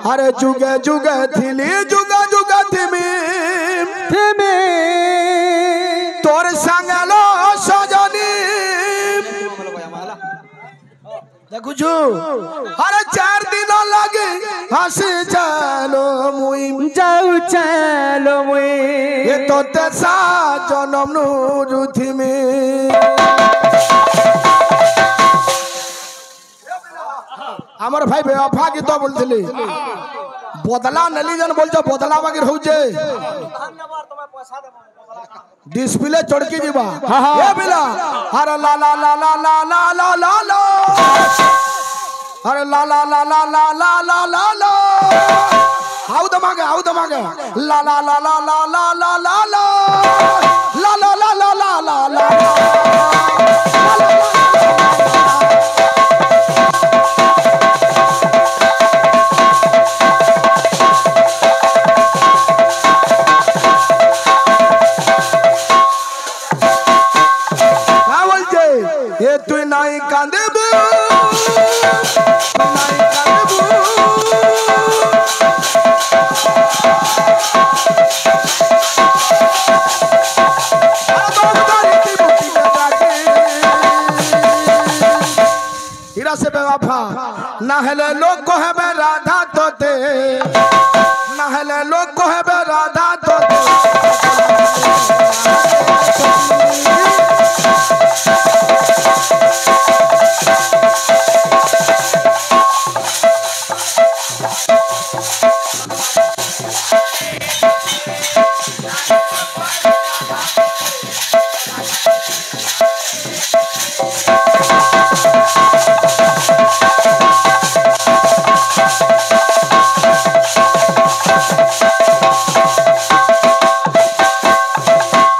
अरे जुगे जुगे थिली जुगा जुगा थिमी तोर संगलो सजनी देखु छु अरे 4 दिन लगे हंसी चलो मुई जाऊ चलो मुई ये तो तेसा जन्म नुरुथि में আমার ভাই বেওয়াফা গীত বলছিলি বদলা নেলি জন বলছো বদলা বাকি হউছে ডিসপ্লে চড়কি দিবা এ বিলা আরে লা লা লা লা লা লা লা লা লা अरे ला ला ला ला ला ला ला ला ला हाउ दमागे ला ला ला ला ला ला ला ला ला ला ला ला ला ला ला ला क्या बोलते ये तू नहीं कांदे हीरा से बेवफा नहले लोग को है बे राधा तोते नहले लोग को है बे राधा तोते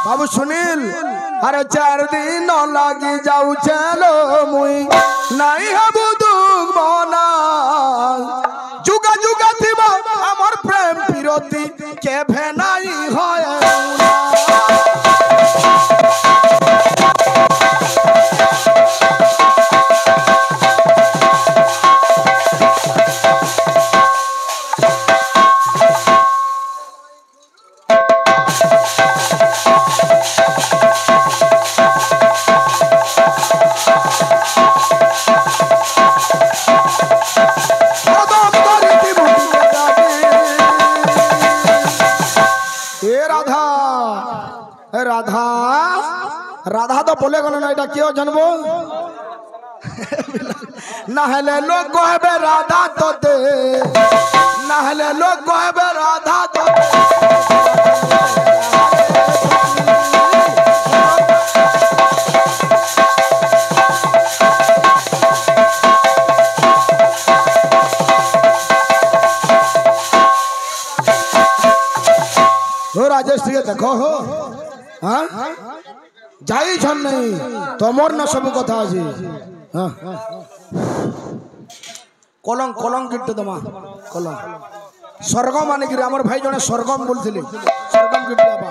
बाबू सुनील अरे 4 दिन लगी जाऊ चलो मुई नहीं हबु दुख मना जुगा जुगा थिबा हमर प्रेम पिरोती के भेनाई होय राधा राधा तो बोले गलो ना क्यों जनबो नहले लोग कहबे राधा तो दे नहले लोग कहबे राधा तो हो राजेश देखो हो हाँ जाई छन नहीं तमर न सब कथा अछि हाँ कलंक कलंक गिट्टे दमा कलंक स्वर्गम माने कि हमर भाई जने स्वर्गम बोलथिले स्वर्गम गिट्टे बा